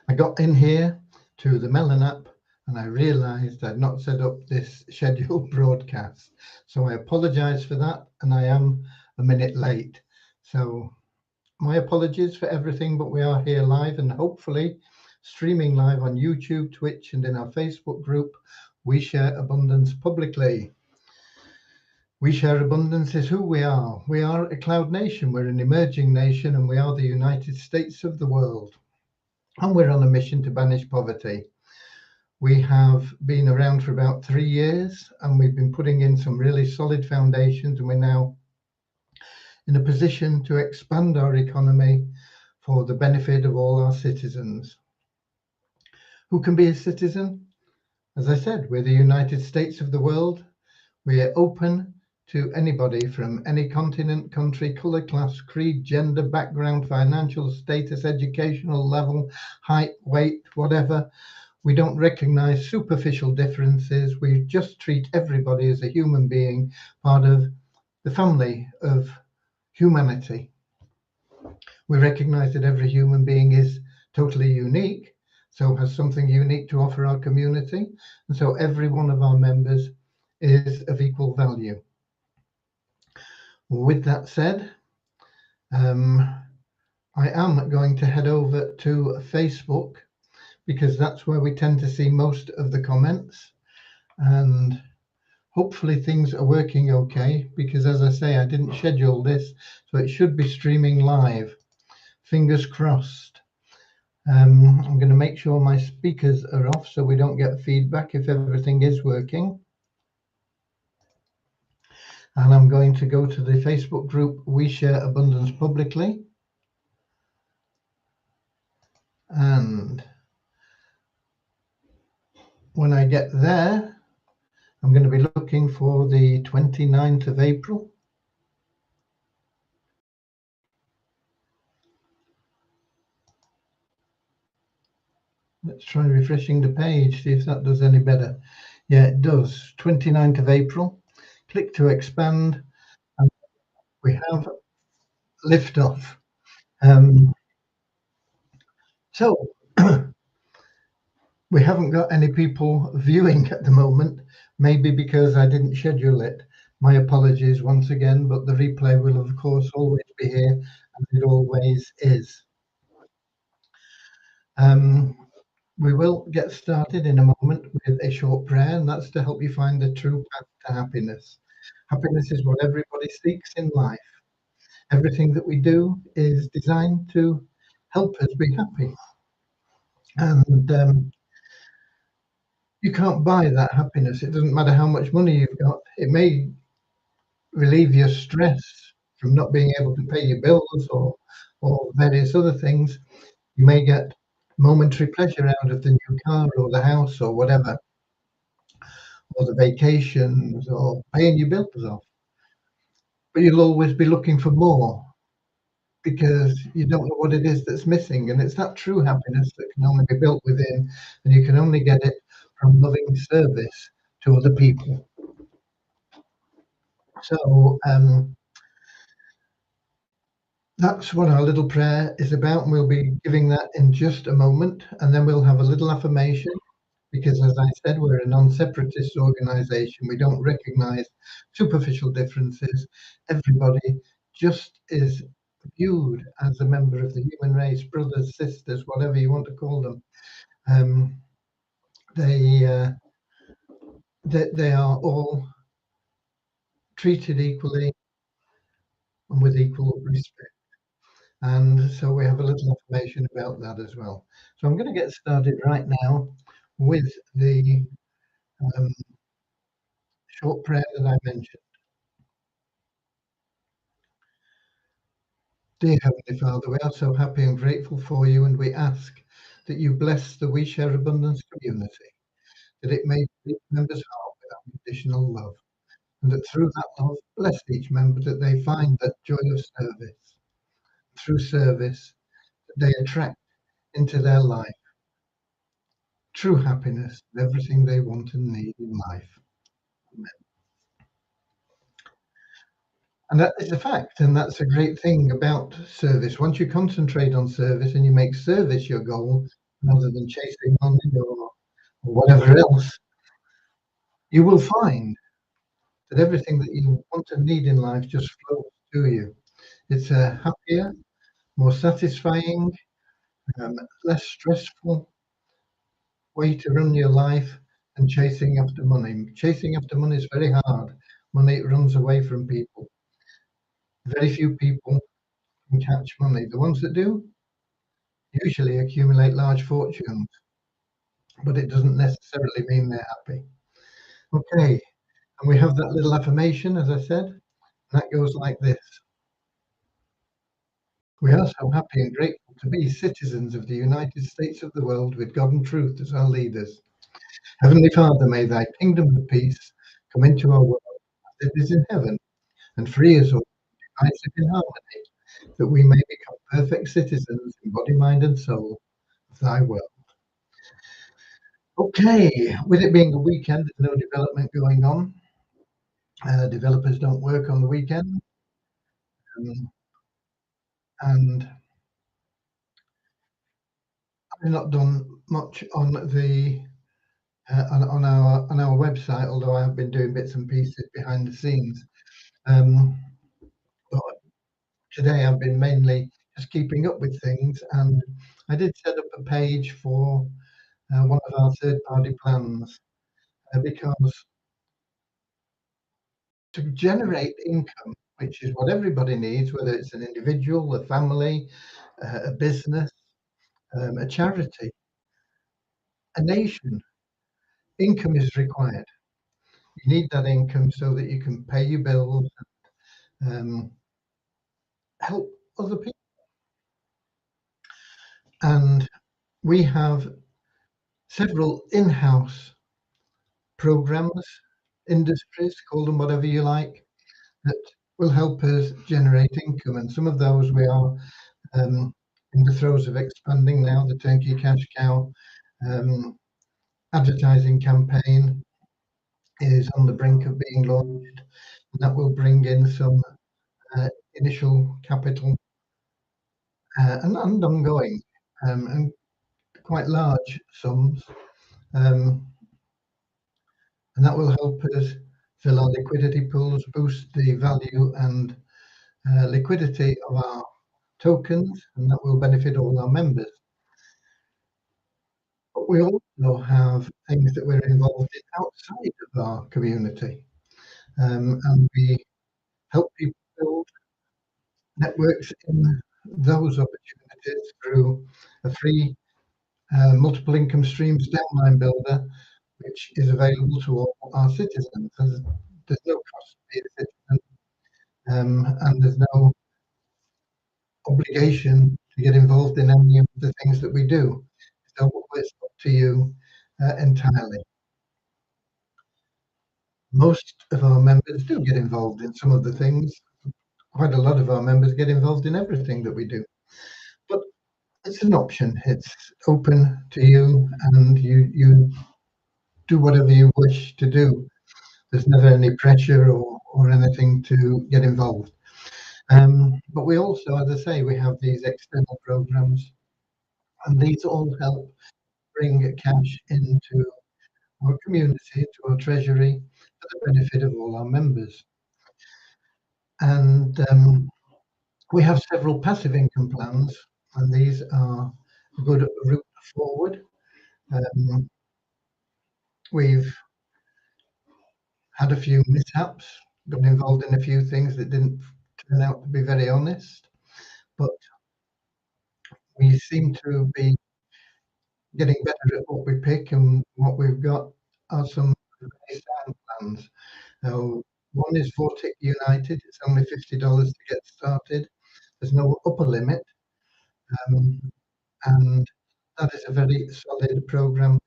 I got in here to the Melon app and I realized I'd not set up this scheduled broadcast. So I apologize for that, and I am a minute late. So my apologies for everything, but we are here live and hopefully streaming live on YouTube, Twitch, and in our Facebook group, We Share Abundance Publicly. We Share Abundance is who we are. We are a cloud nation. We're an emerging nation, and we are the United States of the world. And we're on a mission to banish poverty. We have been around for about 3 years, and we've been putting in some really solid foundations, and we're now in a position to expand our economy for the benefit of all our citizens. Who can be a citizen? As I said, we're the United States of the world. We are open to anybody from any continent, country, color, class, creed, gender, background, financial status, educational level, height, weight, whatever. We don't recognize superficial differences. We just treat everybody as a human being, part of the family of humanity. We recognize that every human being is totally unique, so has something unique to offer our community. And so every one of our members is of equal value. With that said, I am going to head over to Facebook, because that's where we tend to see most of the comments, and hopefully things are working okay, because as I say, I didn't schedule this, so it should be streaming live. Fingers crossed. I'm going to make sure my speakers are off so we don't get feedback if everything is working. And I'm going to go to the Facebook group We Share Abundance Publicly. And when I get there, I'm going to be looking for the 29th of April. Let's try refreshing the page, see if that does any better. Yeah, it does. 29th of April. Click to expand, and we have liftoff. So we haven't got any people viewing at the moment, maybe because I didn't schedule it. My apologies once again, but the replay will of course always be here, as it always is. We will get started in a moment with a short prayer, and that's to help you find the true path to happiness. Happiness is what everybody seeks in life. Everything that we do is designed to help us be happy. And you can't buy that happiness. It doesn't matter how much money you've got. It may relieve your stress from not being able to pay your bills or various other things. You may get momentary pleasure out of the new car or the house or whatever, or the vacations or paying your bills off. But you'll always be looking for more because you don't know what it is that's missing. And it's that true happiness that can only be built within, and you can only get it from loving service to other people. So that's what our little prayer is about, and we'll be giving that in just a moment. And then we'll have a little affirmation, because as I said, we're a non-separatist organization. We don't recognize superficial differences. Everybody just is viewed as a member of the human race, brothers, sisters, whatever you want to call them. They are all treated equally and with equal respect. And so we have a little information about that as well. So I'm going to get started right now with the short prayer that I mentioned. Dear Heavenly Father, we are so happy and grateful for you, and we ask that you bless the We Share Abundance community, that it may reach members' heart with unconditional love, and that through that love, bless each member, that they find that joy of service. Through service, that they attract into their life true happiness and everything they want and need in life. Amen. And that is a fact, and that's a great thing about service. Once you concentrate on service and you make service your goal, rather than chasing money or whatever else, you will find that everything that you want and need in life just flows to you. It's a happier, more satisfying, um, less stressful way to run your life than chasing after money. Chasing after money is very hard. Money runs away from people. Very few people can catch money. The ones that do usually accumulate large fortunes, but it doesn't necessarily mean they're happy. Okay, and we have that little affirmation, as I said, and that goes like this. We are so happy and grateful to be citizens of the United States of the world with God and truth as our leaders. Heavenly Father, may thy kingdom of peace come into our world as it is in heaven, and free us all, unite us in harmony, that we may become perfect citizens in body, mind, and soul of thy world. Okay, with it being the weekend, there's no development going on. Developers don't work on the weekend. And I've not done much on the on our website, although I have been doing bits and pieces behind the scenes. But today I've been mainly just keeping up with things, and I did set up a page for one of our third-party plans because to generate income, which is what everybody needs, whether it's an individual, a family, a business, a charity, a nation, income is required. You need that income so that you can pay your bills, help other people. And we have several in-house programs, industries, call them whatever you like, that will help us generate income. And some of those we are in the throes of expanding now. The Turnkey Cash Cow advertising campaign is on the brink of being launched, and that will bring in some initial capital and ongoing and quite large sums, and that will help us fill our liquidity pools, boost the value and liquidity of our tokens, and that will benefit all our members. But we also have things that we're involved in outside of our community, and we help people build networks in those opportunities through a free multiple income streams downline builder, which is available to all our citizens. There's no cost to be a citizen, and there's no obligation to get involved in any of the things that we do. So it's up to you entirely. Most of our members do get involved in some of the things. Quite a lot of our members get involved in everything that we do. But it's an option. It's open to you, and you do whatever you wish to do. There's never any pressure or anything to get involved. But we also, as I say, we have these external programs, and these all help bring cash into our community, to our treasury, for the benefit of all our members. And we have several passive income plans, and these are a good route forward. We've had a few mishaps, got involved in a few things that didn't turn out to be very honest, but we seem to be getting better at what we pick, and what we've got are some very sound plans. One is Vortic United. It's only $50 to get started. There's no upper limit, and that is a very solid program.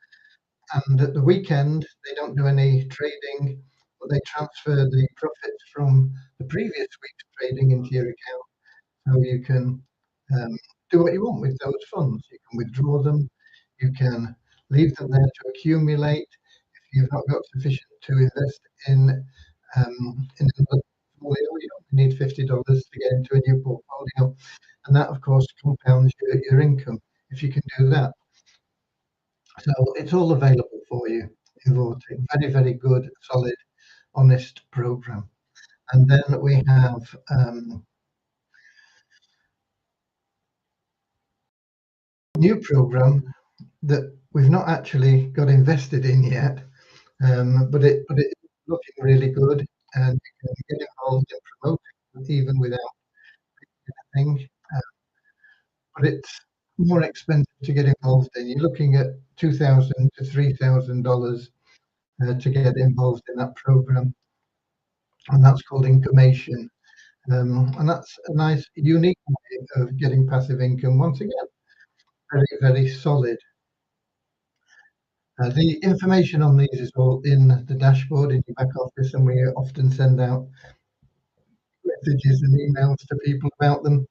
And at the weekend, they don't do any trading, but they transfer the profits from the previous week's trading into your account. So you can do what you want with those funds. You can withdraw them, you can leave them there to accumulate. If you've not got sufficient to invest in another portfolio, you only need $50 to get into a new portfolio. And that, of course, compounds your income if you can do that. So it's all available for you in Vortic. Very, very good, solid, honest program. And then we have a new program that we've not actually got invested in yet, but it's looking really good, and you can get involved in promoting even without anything. But it's more expensive to get involved in. You're looking at $2,000 to $3,000 to get involved in that program, and that's called Incomation. And that's a nice, unique way of getting passive income. Once again, very, very solid. The information on these is all in the dashboard in your back office, and we often send out messages and emails to people about them.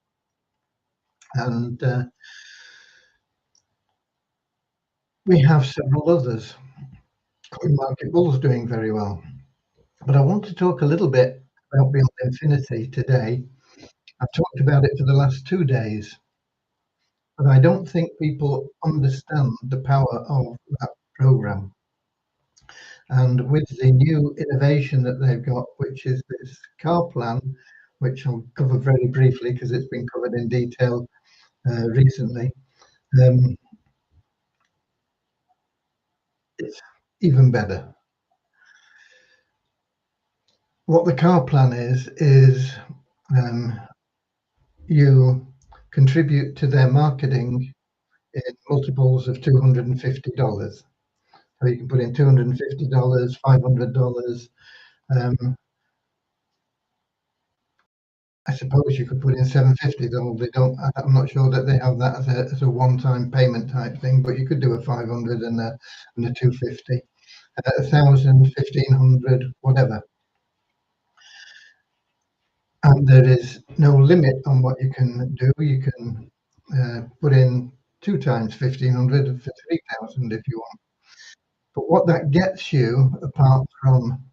And we have several others. CoinMarket Bull's doing very well. But I want to talk a little bit about Beyond Infinity today. I've talked about it for the last 2 days, but I don't think people understand the power of that program. And with the new innovation that they've got, which is this car plan, which I'll cover very briefly because it's been covered in detail recently, it's even better. What the car plan is you contribute to their marketing in multiples of $250. So you can put in $250, $500. I suppose you could put in $750, though they don't. I'm not sure that they have that as a one-time payment type thing. But you could do a 500 and a 250, 1,000, 1,500, whatever. And there is no limit on what you can do. You can put in 2 times 1,500 for 3,000 if you want. But what that gets you, apart from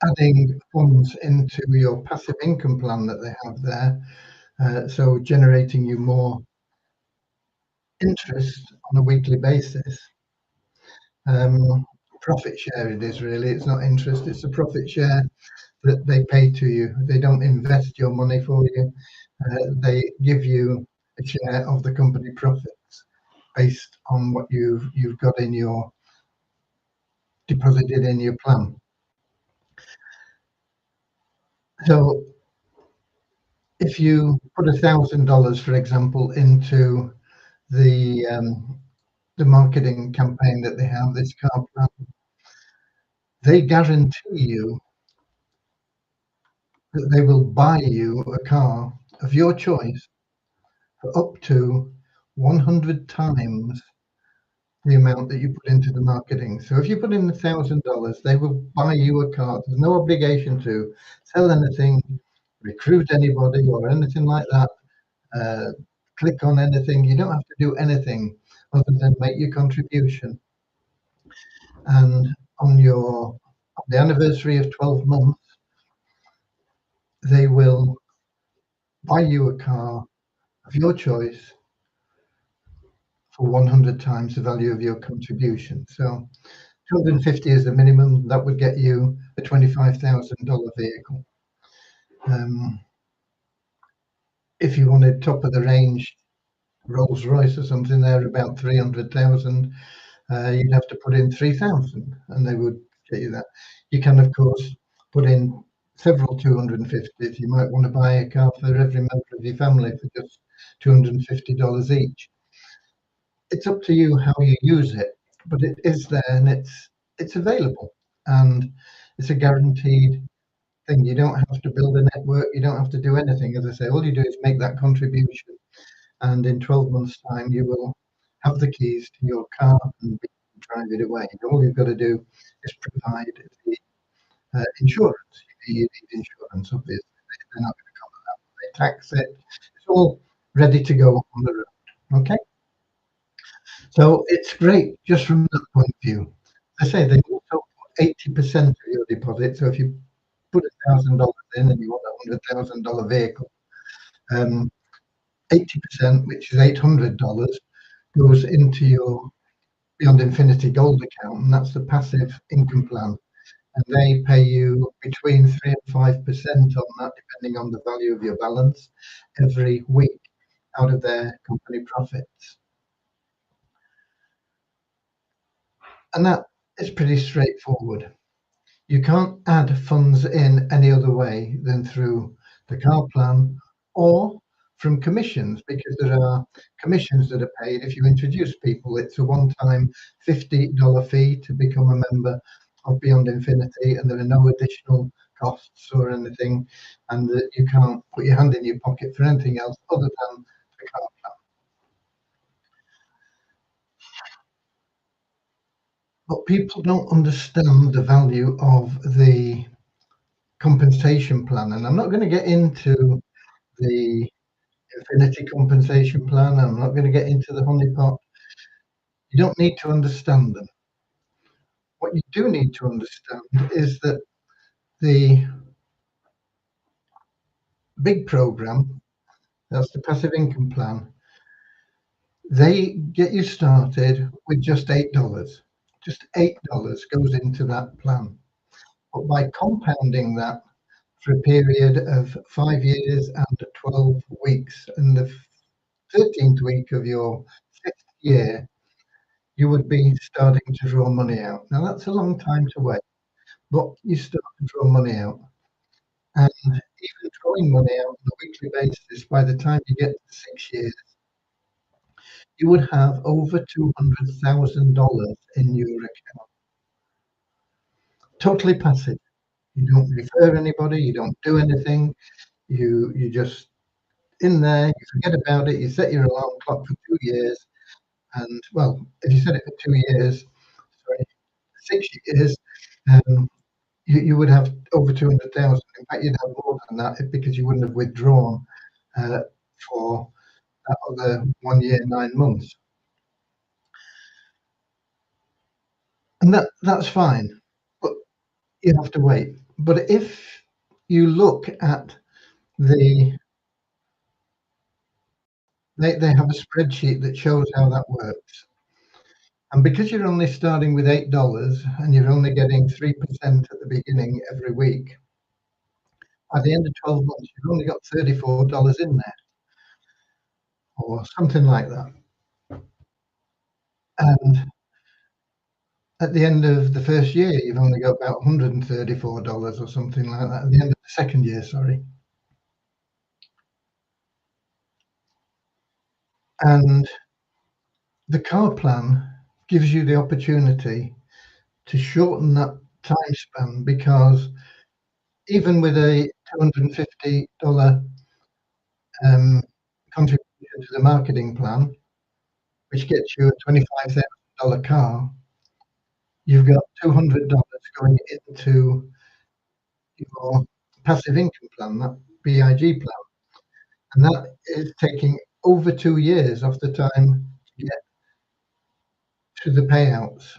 adding funds into your passive income plan that they have there, so generating you more interest on a weekly basis. Profit share it is really, it's not interest, it's a profit share that they pay to you. They don't invest your money for you. They give you a share of the company profits based on what you've got in your deposited in your plan. So if you put $1,000, for example, into the marketing campaign that they have, this car plan, they guarantee you that they will buy you a car of your choice for up to 100 times the amount that you put into the marketing. So if you put in $1,000, they will buy you a car. There's no obligation to sell anything, recruit anybody, or anything like that. Click on anything. You don't have to do anything other than make your contribution. And on the anniversary of 12 months, they will buy you a car of your choice for 100 times the value of your contribution. So 250 is the minimum. That would get you a $25,000 vehicle. If you wanted top of the range Rolls Royce or something, they're about 300,000. You'd have to put in 3,000, and they would get you that. You can, of course, put in several 250s. You might want to buy a car for every member of your family for just $250 each. It's up to you how you use it, but it is there and it's available, and it's a guaranteed thing. You don't have to build a network. You don't have to do anything. As I say, all you do is make that contribution, and in 12 months' time, you will have the keys to your car and drive it away. All you've got to do is provide the insurance. You need insurance, obviously. They're not going to cover that. They tax it. It's all ready to go on the road. Okay. So it's great just from that point of view. I say they also put 80% of your deposit. So if you put $1,000 in and you want a $100,000 vehicle, 80%, which is $800, goes into your Beyond Infinity Gold account, and that's the passive income plan. And they pay you between 3 and 5% on that, depending on the value of your balance, every week out of their company profits. And that is pretty straightforward. You can't add funds in any other way than through the car plan or from commissions, because there are commissions that are paid if you introduce people. It's a one-time $50 fee to become a member of Beyond Infinity, and there are no additional costs or anything, and that you can't put your hand in your pocket for anything else other than the car plan. But people don't understand the value of the compensation plan, and I'm not going to get into the Infinity compensation plan. I'm not going to get into the honeypot. You don't need to understand them. What you do need to understand is that the big program, that's the passive income plan, they get you started with just $8. Just $8 goes into that plan. But by compounding that for a period of 5 years and 12 weeks, and the 13th week of your 6th year, you would be starting to draw money out. Now, that's a long time to wait, but you start to draw money out. And even drawing money out on a weekly basis, by the time you get to 6 years, you would have over $200,000 in your account. Totally passive. You don't refer anybody, you don't do anything. You just in there, you forget about it, you set your alarm clock for 2 years, and well, if you set it for 2 years, sorry, 6 years, um, you would have over 200,000. In fact, you'd have more than that because you wouldn't have withdrawn uh, for that other 1 year, 9 months. And that's fine, but you have to wait. But if you look at the, they have a spreadsheet that shows how that works. And because you're only starting with $8 and you're only getting 3% at the beginning every week, by the end of 12 months, you've only got $34 in there or something like that. And at the end of the first year, you've only got about $134 or something like that. At the end of the second year, sorry. And the car plan gives you the opportunity to shorten that time span, because even with a $250 contribution to the marketing plan, which gets you a $25,000 car, you've got $200 going into your passive income plan, that BIG plan. And that is taking over 2 years off the time to get to the payouts.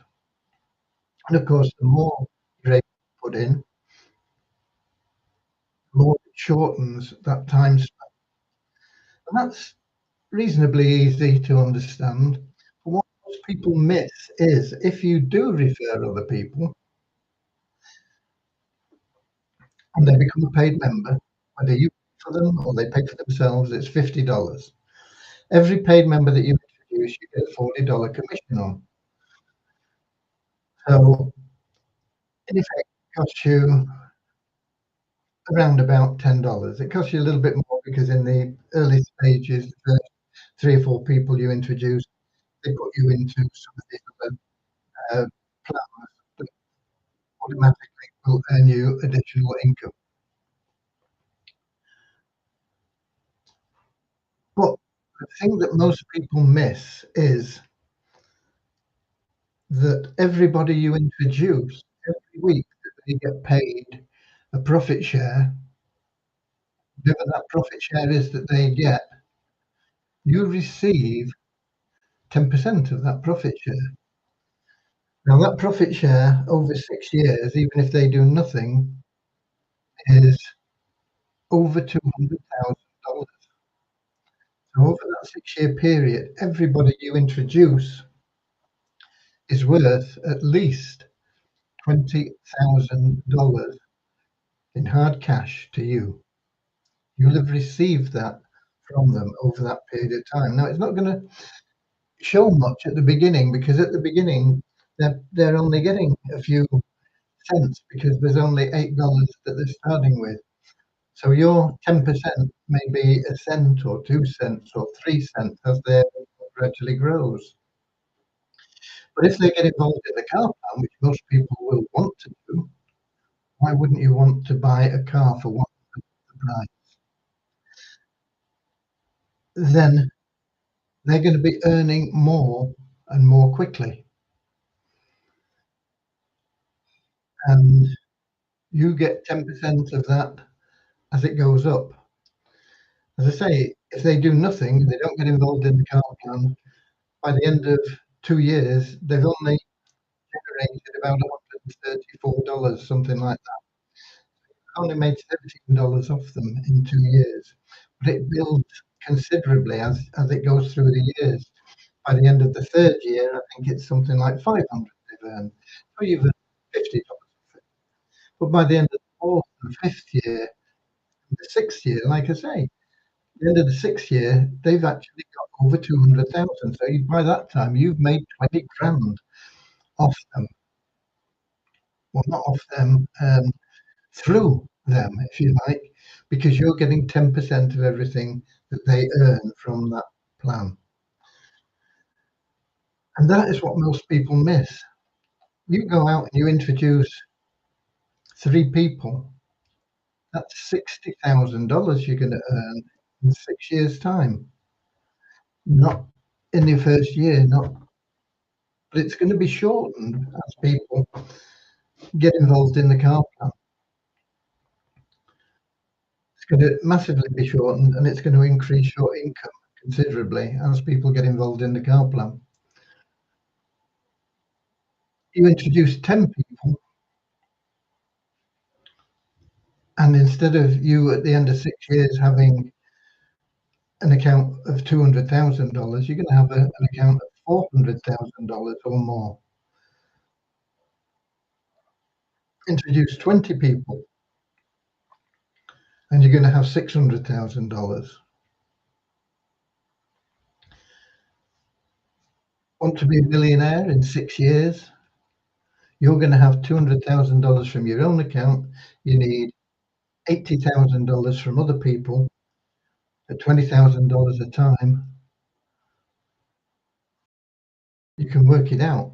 And of course, the more you're able to put in, the more it shortens that time span. And that's reasonably easy to understand. But what most people miss is if you do refer other people and they become a paid member, whether you pay for them or they pay for themselves, it's $50. Every paid member that you introduce, you get a $40 commission on. So in effect, it costs you around about $10. It costs you a little bit more because in the early stages, the first 3 or 4 people you introduce, they put you into some of the other plans that automatically will earn you additional income. But the thing that most people miss is that everybody you introduce, every week that they get paid a profit share, whatever that profit share is that they get, you receive 10% of that profit share. Now, that profit share over 6 years, even if they do nothing, is over $200,000. So over that 6-year period, everybody you introduce is worth at least $20,000 in hard cash to you. You'll have received that from them over that period of time. Now, it's not going to show much at the beginning, because at the beginning they're only getting a few cents, because there's only $8 that they're starting with. So your 10% may be a cent or 2 cents or 3 cents as their gradually grows. But if they get involved in the car plan, which most people will want to do, why wouldn't you want to buy a car for one of the price? Then they're going to be earning more and more quickly, and you get 10% of that as it goes up. As I say, if they do nothing, they don't get involved in the car plan, by the end of 2 years, they've only generated about $134, something like that. Only made $17 off them in 2 years, but it builds considerably as it goes through the years. By the end of the third year, I think it's something like 500 they've earned. So you've earned $50 off it. But by the end of the fourth and fifth year, the sixth year, like I say, the end of the sixth year, they've actually got over 200,000. So by that time, you've made 20 grand off them. Well, not off them, through them, if you like, because you're getting 10% of everything that they earn from that plan. And that is what most people miss. You go out and you introduce 3 people, that's $60,000 you're going to earn in 6 years' time. Not in your first year, not, but it's going to be shortened as people get involved in the car plan. It's going to massively be shortened, and it's going to increase your income considerably as people get involved in the car plan. You introduce 10 people, and instead of you at the end of 6 years having an account of $200,000, you're going to have an account of $400,000 or more. Introduce 20 people, and you're going to have $600,000. Want to be a millionaire in 6 years? You're going to have $200,000 from your own account. You need $80,000 from other people at $20,000 a time. You can work it out.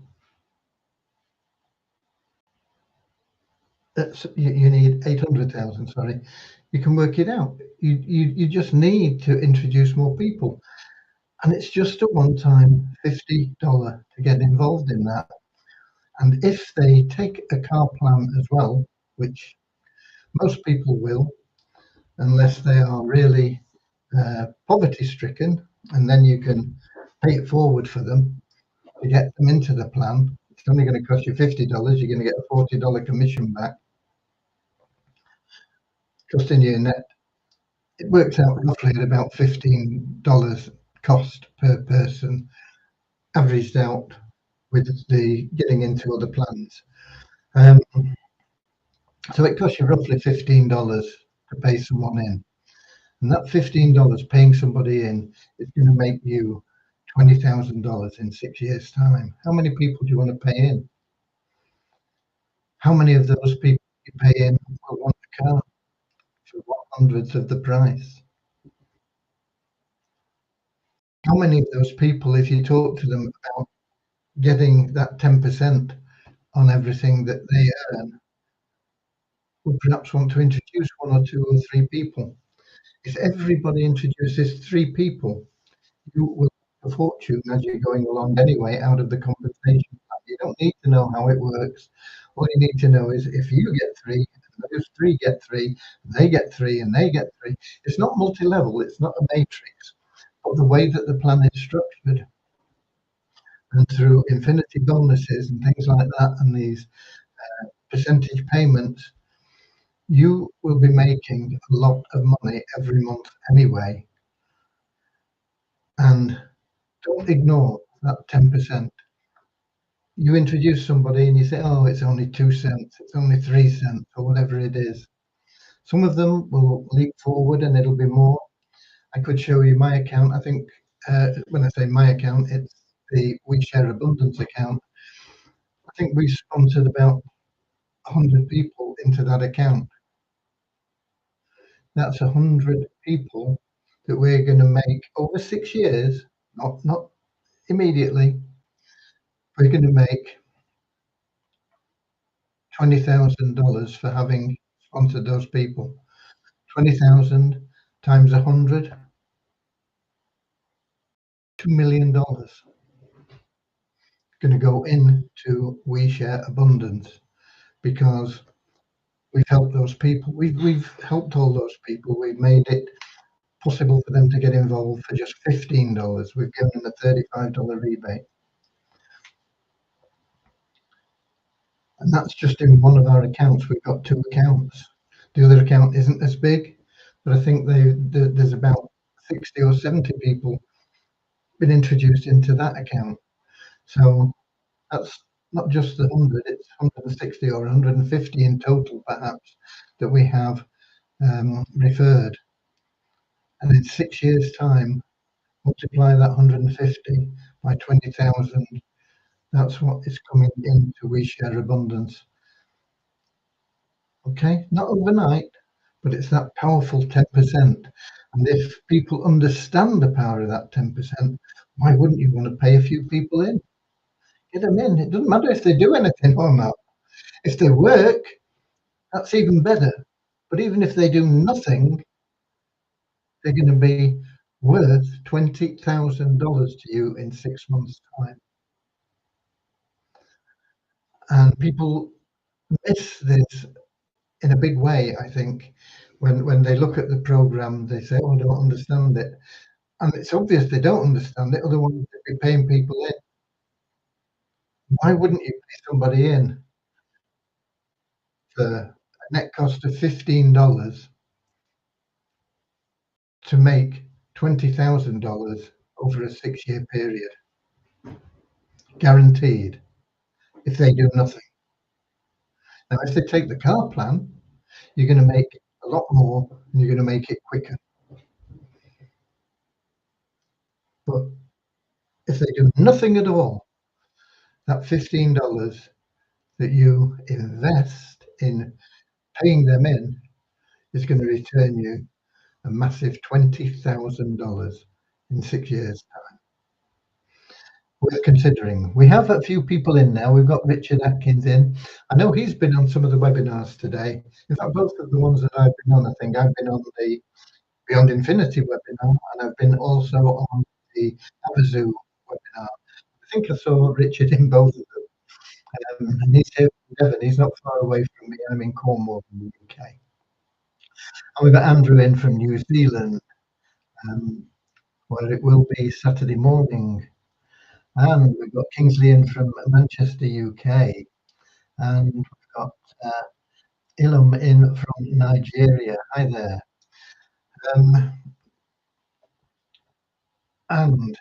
You need 800,000, sorry. You can work it out. You just need to introduce more people. And it's just a one-time $50 to get involved in that. And if they take a car plan as well, which most people will, unless they are really poverty stricken, and then you can pay it forward for them to get them into the plan. It's only going to cost you $50. You're going to get a $40 commission back, costing you a net. It works out roughly at about $15 cost per person, averaged out with the getting into other plans. So it costs you roughly $15 to pay someone in. And that $15 paying somebody in is going to make you $20,000 in 6 years' time. How many people do you want to pay in? How many of those people you pay in will want a car for 1/100th of the price? How many of those people, if you talk to them about getting that 10% on everything that they earn, would perhaps want to introduce 1 or 2 or 3 people? If everybody introduces 3 people, you will have a fortune as you're going along anyway out of the compensation plan. You don't need to know how it works. All you need to know is if you get 3, those 3 get 3, they get 3, and they get 3. It's not multi-level, it's not a matrix, but the way that the plan is structured, and through infinity bonuses and things like that, and these percentage payments, you will be making a lot of money every month anyway. And don't ignore that 10%. You introduce somebody and you say, oh, it's only 2 cents, it's only 3 cents, or whatever it is. Some of them will leap forward and it'll be more. I could show you my account. I think when I say my account, it's the We Share Abundance account. I think we sponsored about 100 people into that account. That's 100 people that we're going to make over 6 years, not immediately. We're going to make $20,000 for having sponsored those people. 20,000 times 100, $2 million going to go into We Share Abundance because we've helped those people. We've helped all those people. We've made it possible for them to get involved for just $15. We've given them a $35 rebate. And that's just in one of our accounts. We've got 2 accounts. The other account isn't as big, but I think there's about 60 or 70 people been introduced into that account. So that's not just the 100, it's 160 or 150 in total, perhaps, that we have referred. And in 6 years' time, multiply that 150 by 20,000. That's what is coming into We Share Abundance. Okay, not overnight, but it's that powerful 10%. And if people understand the power of that 10%, why wouldn't you want to pay a few people in? Get them in. It doesn't matter if they do anything or not. If they work, that's even better. But even if they do nothing, they're going to be worth $20,000 to you in 6 months' time. And people miss this in a big way, I think. When they look at the program, they say, oh, I don't understand it. And it's obvious they don't understand it, otherwise they'd be paying people in. Why wouldn't you pay somebody in for a net cost of $15 to make $20,000 over a 6-year period? Guaranteed, if they do nothing. Now, if they take the car plan, you're going to make a lot more and you're going to make it quicker. But if they do nothing at all, that $15 that you invest in paying them in is going to return you a massive $20,000 in 6 years' time. Worth considering. We have a few people in now. We've got Richard Atkins in. I know he's been on some of the webinars today. In fact, both of the ones that I've been on, I think I've been on the Beyond Infinity webinar, and I've been also on the Abazoo webinar. I think I saw Richard in both of them. And he's here from Devon. He's not far away from me. I'm in Cornwall in the UK. And we've got Andrew in from New Zealand, where it will be Saturday morning. And we've got Kingsley in from Manchester, UK. And we've got Ilum in from Nigeria. Hi there. And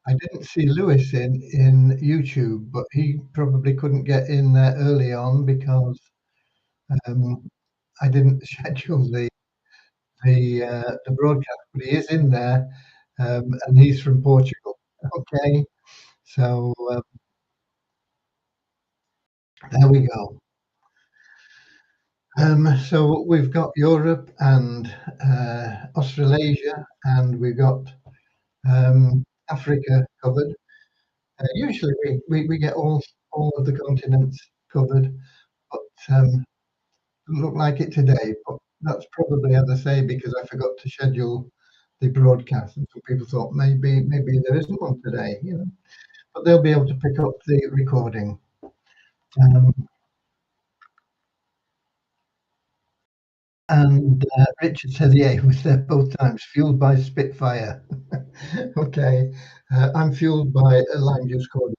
I didn't see Lewis in YouTube, but he probably couldn't get in there early on because I didn't schedule the broadcast. But he is in there, and he's from Portugal. Okay, so there we go. So we've got Europe and Australasia, and we've got Africa covered. Usually we get all of the continents covered, but doesn't look like it today. But that's probably, as I say, because I forgot to schedule the broadcast, and so people thought maybe there isn't one today, you know. But they'll be able to pick up the recording. And Richard says, yeah, he was there both times, fueled by Spitfire. Okay, I'm fueled by a lime juice cordial.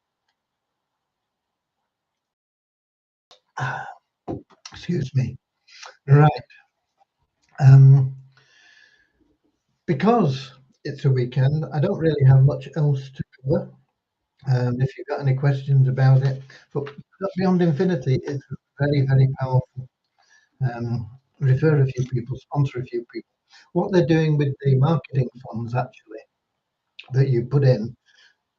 Excuse me. Right. Because it's a weekend. I don't really have much else to cover. If you've got any questions about it, but Beyond Infinity is very, very powerful. Refer a few people, sponsor a few people. What they're doing with the marketing funds actually that you put in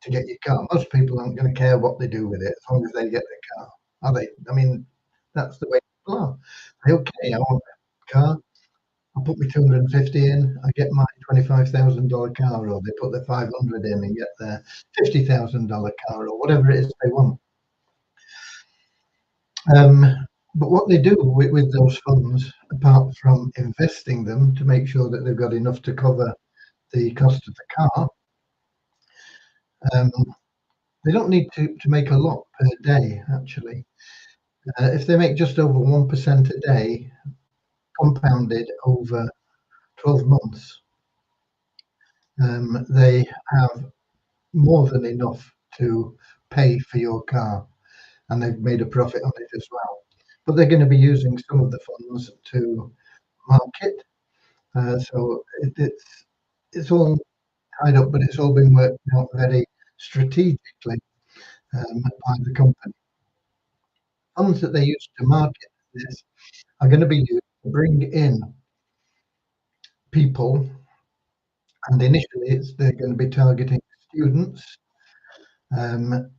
to get your car, most people aren't going to care what they do with it as long as they get their car, are they? I mean, that's the way people are. Okay, I want a car. I'll put my 250 in. I get my $25,000 car, or they put their 500 in and get their $50,000 car, or whatever it is they want. Um, but what they do with those funds, apart from investing them to make sure that they've got enough to cover the cost of the car, um, they don't need to make a lot per day, actually. If they make just over 1% a day, compounded over 12 months, they have more than enough to pay for your car, and they've made a profit on it as well. But they're going to be using some of the funds to market. So it's all tied up, but it's all been worked out very strategically by the company. Funds that they use to market this are going to be used to bring in people, and initially they're going to be targeting students, um,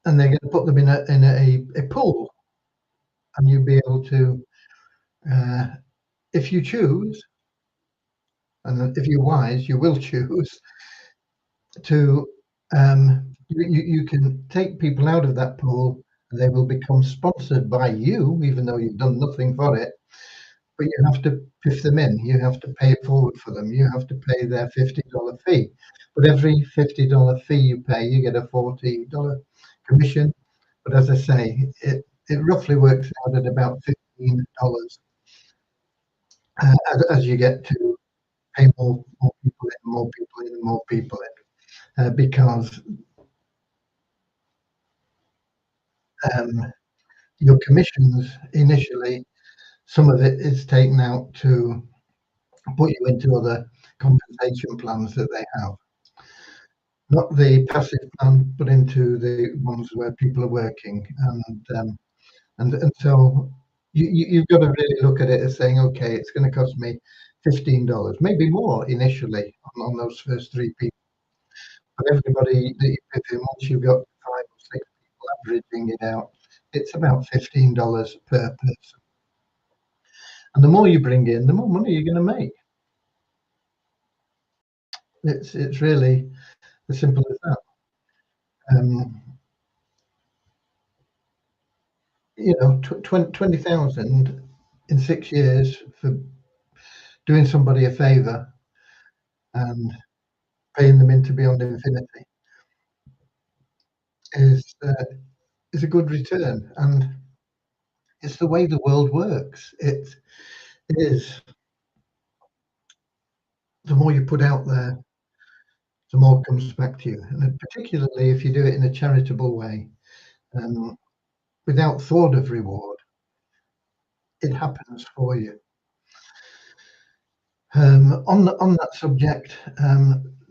and they're going to put them in a pool, and you'll be able to, if you choose, and if you're wise, you will choose to. You can take people out of that pool, and they will become sponsored by you, even though you've done nothing for it. But you have to piff them in. You have to pay it forward for them. You have to pay their $50 fee. But every $50 fee you pay, you get a $40 commission. But as I say, it roughly works out at about $15 as you get to pay more people in, more people in, more people in, because your commissions initially, some of it is taken out to put you into other compensation plans that they have. Not the passive plan, but into the ones where people are working, and so you've got to really look at it as saying, okay, it's going to cost me $15, maybe more initially on those first three people. But everybody that you put in, once you've got 5 or 6 people averaging it out, it's about $15 per person. And the more you bring in, the more money you're going to make. It's really as simple as that. Um, 20,000 in 6 years for doing somebody a favor and paying them into Beyond Infinity is is a good return, and it's the way the world works. It is, the more you put out there, the more comes back to you, and particularly if you do it in a charitable way, um, without thought of reward, it happens for you. On that subject,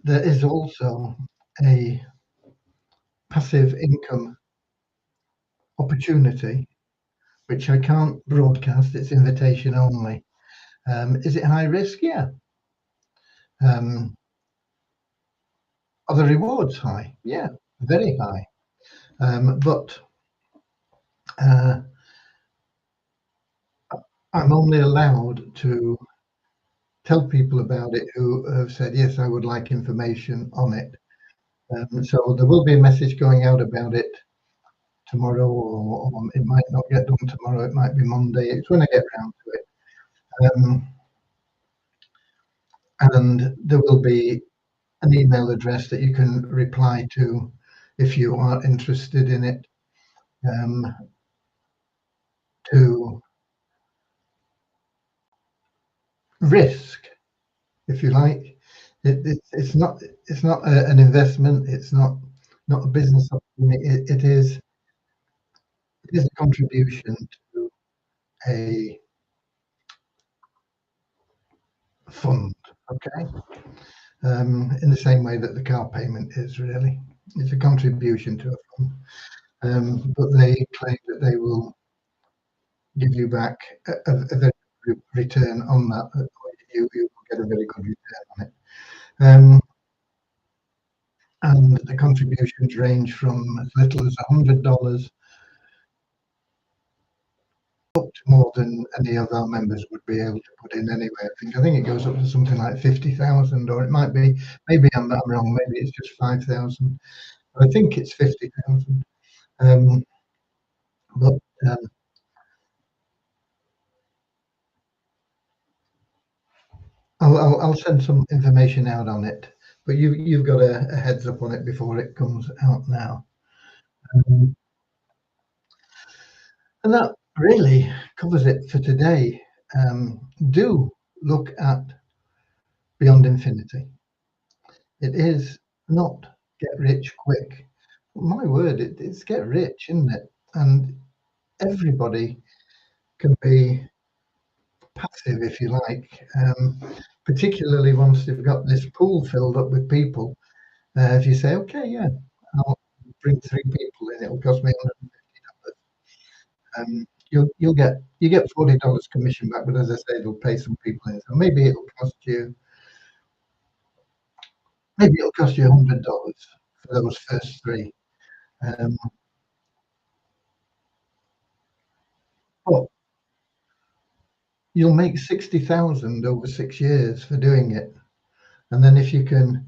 there is also a passive income opportunity, which I can't broadcast. It's invitation only. Is it high risk? Yeah. Are the rewards high? Yeah, very high. But I'm only allowed to tell people about it who have said, yes, I would like information on it. So there will be a message going out about it tomorrow, or it might not get done tomorrow. It might be Monday. It's when I get round to it. And there will be an email address that you can reply to if you are interested in it, to risk, if you like. It's not an investment. It's not a business opportunity. It is a contribution to a fund. Okay. in the same way that the car payment is really. It's a contribution to a fund. But they claim that they will give you back a very good return on that. You will get a very good return on it. And the contributions range from as little as $100 up to more than any of our members would be able to put in anyway. I think it goes up to something like 50,000, or it might be, maybe I'm wrong, maybe it's just 5,000. I think it's 50,000. But I'll send some information out on it. But you've got a heads up on it before it comes out now. And that really covers it for today. Do look at Beyond Infinity. It is not get rich quick. My word, it's get rich, isn't it? And everybody can be passive if you like, particularly once they've got this pool filled up with people. If you say, okay, yeah, I'll bring 3 people in, it'll cost me $150. You get $40 commission back, but as I say, it'll pay some people in. So maybe it'll cost you $100 for those first 3. But you'll make 60,000 over 6 years for doing it. And then if you can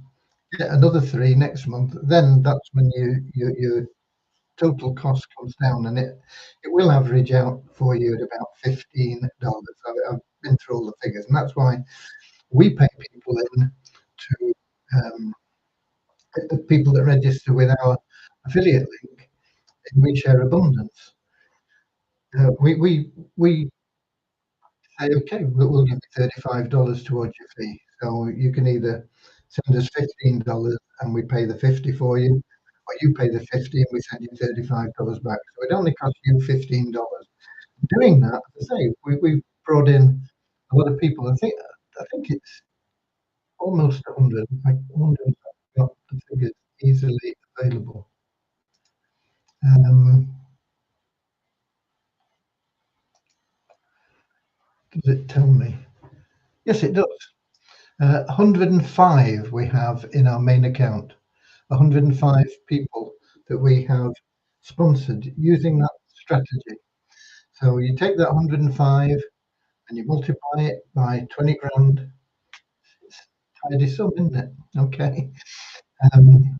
get another 3 next month, then that's when your total cost comes down, and it will average out for you at about $15. I've been through all the figures, and that's why we pay people in to the people that register with our affiliate link in We Share Abundance. We say, okay, we'll give you $35 towards your fee. So you can either send us $15 and we pay the 50 for you, or you pay the 50 and we send you $35 back. So it only costs you $15. Doing that, as I say, we brought in a lot of people. I think it's almost 100. I wonder if I've got the figures easily available. Does it tell me? Yes, it does. 105 we have in our main account. 105 people that we have sponsored using that strategy. So you take that 105 and you multiply it by 20 grand. It's a tidy sum, isn't it? Okay. And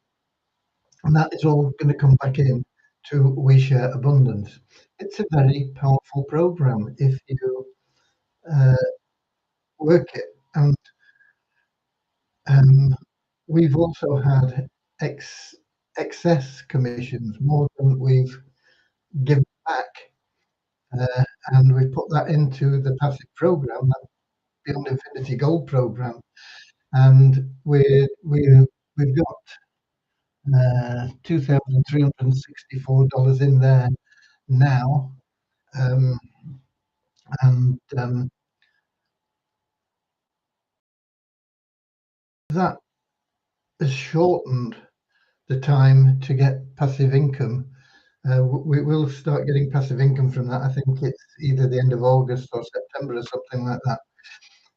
that is all going to come back in to We Share Abundance. It's a very powerful program if you work it. And we've also had excess commissions, more than we've given back, and we put that into the passive program, that Beyond Infinity Gold program, and we've got $2,364 in there now, and that has shortened the time to get passive income. We will start getting passive income from that. I think it's either the end of August or September or something like that.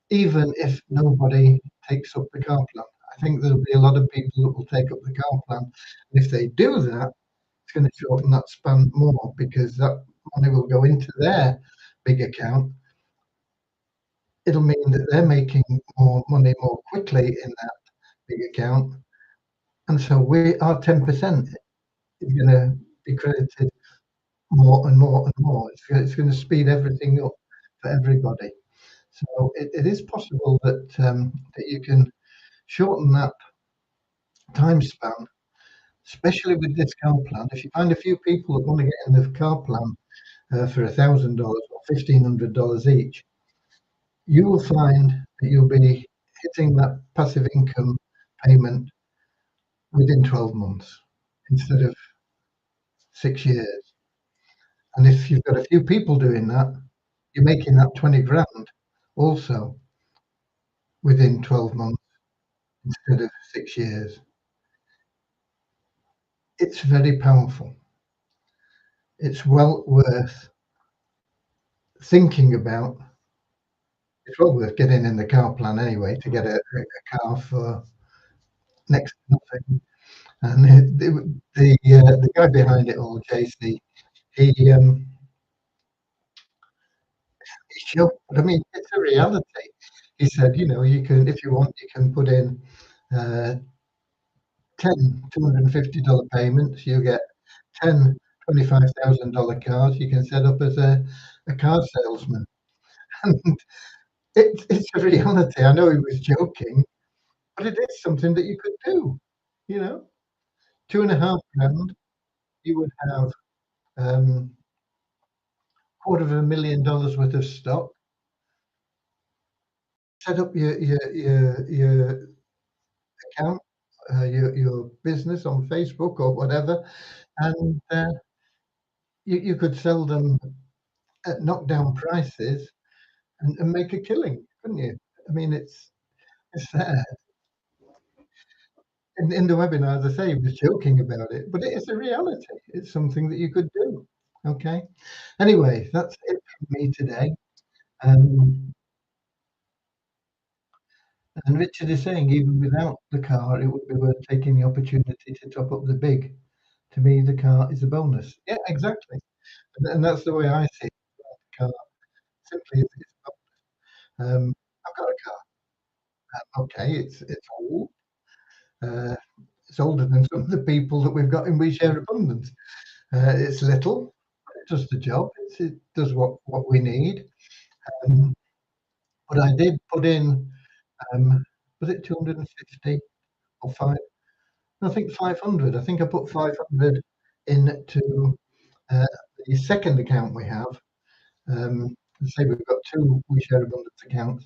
Even if nobody takes up the car plan, I think there'll be a lot of people that will take up the car plan. And if they do that, it's going to shorten that span more, because that money will go into their big account. It'll mean that they're making more money more quickly in that big account. And so our 10% is going to be credited more and more and more. It's going to speed everything up for everybody. So it is possible that that you can shorten that time span, especially with this car plan. If you find a few people that want to get in the car plan for $1,000 or $1,500 each, you will find that you'll be hitting that passive income payment within 12 months instead of 6 years. And if you've got a few people doing that, you're making that 20 grand also within 12 months. instead of 6 years. It's very powerful. It's well worth thinking about. It's well worth getting in the car plan anyway to get a car for next to nothing. And the guy behind it all, JC, he he showed. I mean, it's a reality. He said, you know, you can, if you want, you can put in uh, 10 $250 payments. You get 10 $25,000 cars. You can set up as a car salesman. And it's a reality. I know he was joking, but it is something that you could do. You know, 2.5 grand, you would have $250,000 worth of stock. Set up your account, your business on Facebook or whatever, and you could sell them at knockdown prices and make a killing, couldn't you? I mean, it's there. In the webinar, as I say, he was joking about it, but it is a reality. It's something that you could do. Okay. Anyway, that's it from me today. Um, and Richard is saying, even without the car, it would be worth taking the opportunity to top up the big. To me, the car is a bonus. Yeah, exactly. And that's the way I see it. The car simply is a bonus. I've got a car. Okay, it's old. Uh, it's older than some of the people that we've got in We Share Abundance. It's little, it does the job. It does what we need. Um, but I did put in, was it 250 or five? I think 500. I think I put 500 into uh, the second account we have. Let's say we've got two We Share Abundance accounts.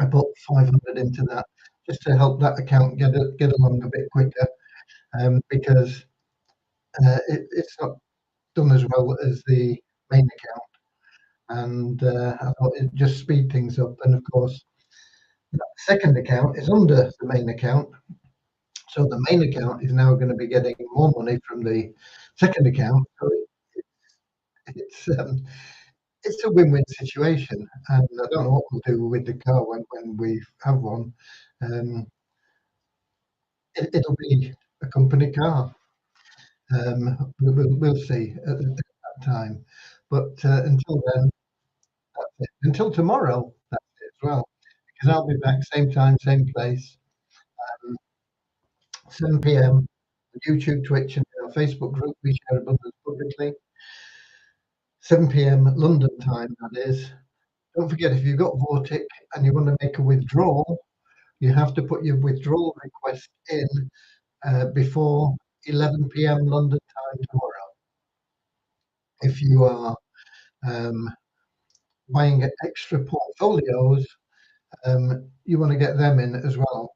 I put 500 into that just to help that account get along a bit quicker, because it's not done as well as the main account, and I thought it'd just speed things up. And of course, that second account is under the main account, so the main account is now going to be getting more money from the second account. So it's it's a win-win situation, and I don't know what we'll do with the car when we have one. Um, it'll be a company car. We'll see at that time. But until then, that's it. Until tomorrow, that's it as well. Because I'll be back same time, same place, um, 7 p.m. YouTube, Twitch, and our Facebook group. We share abundance publicly. 7 p.m. London time, that is. Don't forget, if you've got Vortic and you want to make a withdrawal, you have to put your withdrawal request in before 11 p.m. London time tomorrow. If you are buying extra portfolios, you want to get them in as well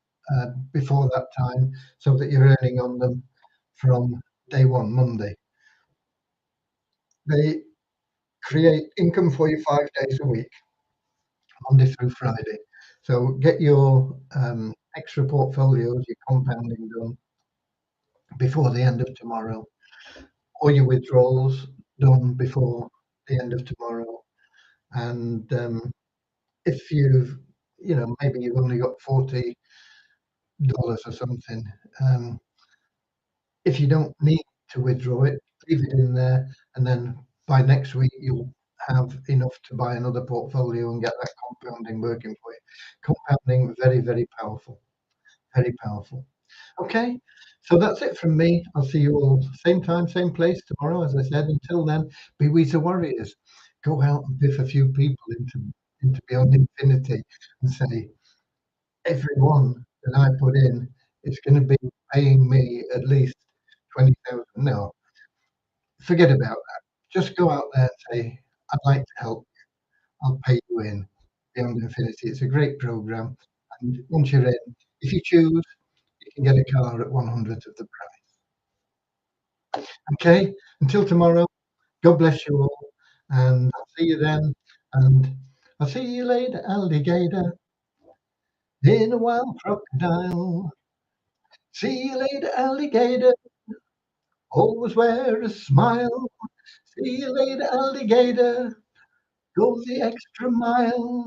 before that time so that you're earning on them from day one, Monday. They create income for you 5 days a week, Monday through Friday. So get your extra portfolios, your compounding done before the end of tomorrow, or your withdrawals done before the end of tomorrow. And if you've, maybe you've only got $40 or something, if you don't need to withdraw it, leave it in there, and then by next week you'll have enough to buy another portfolio and get that compounding working for you. Compounding, very, very powerful. Very powerful. Okay, so that's it from me. I'll see you all same time, same place tomorrow. As I said, until then, be we the warriors. Go out and biff a few people into Beyond Infinity and say, everyone that I put in is going to be paying me at least 20,000. No, forget about that. Just go out there and say, I'd like to help you. I'll pay you in Beyond Infinity. It's a great program. And once you're in, if you choose, you can get a car at 100th of the price. Okay, until tomorrow, God bless you all. And I'll see you then. And I'll see you later, alligator. in a wild crocodile. See you later, alligator. Always wear a smile. See you later, alligator. Go the extra mile.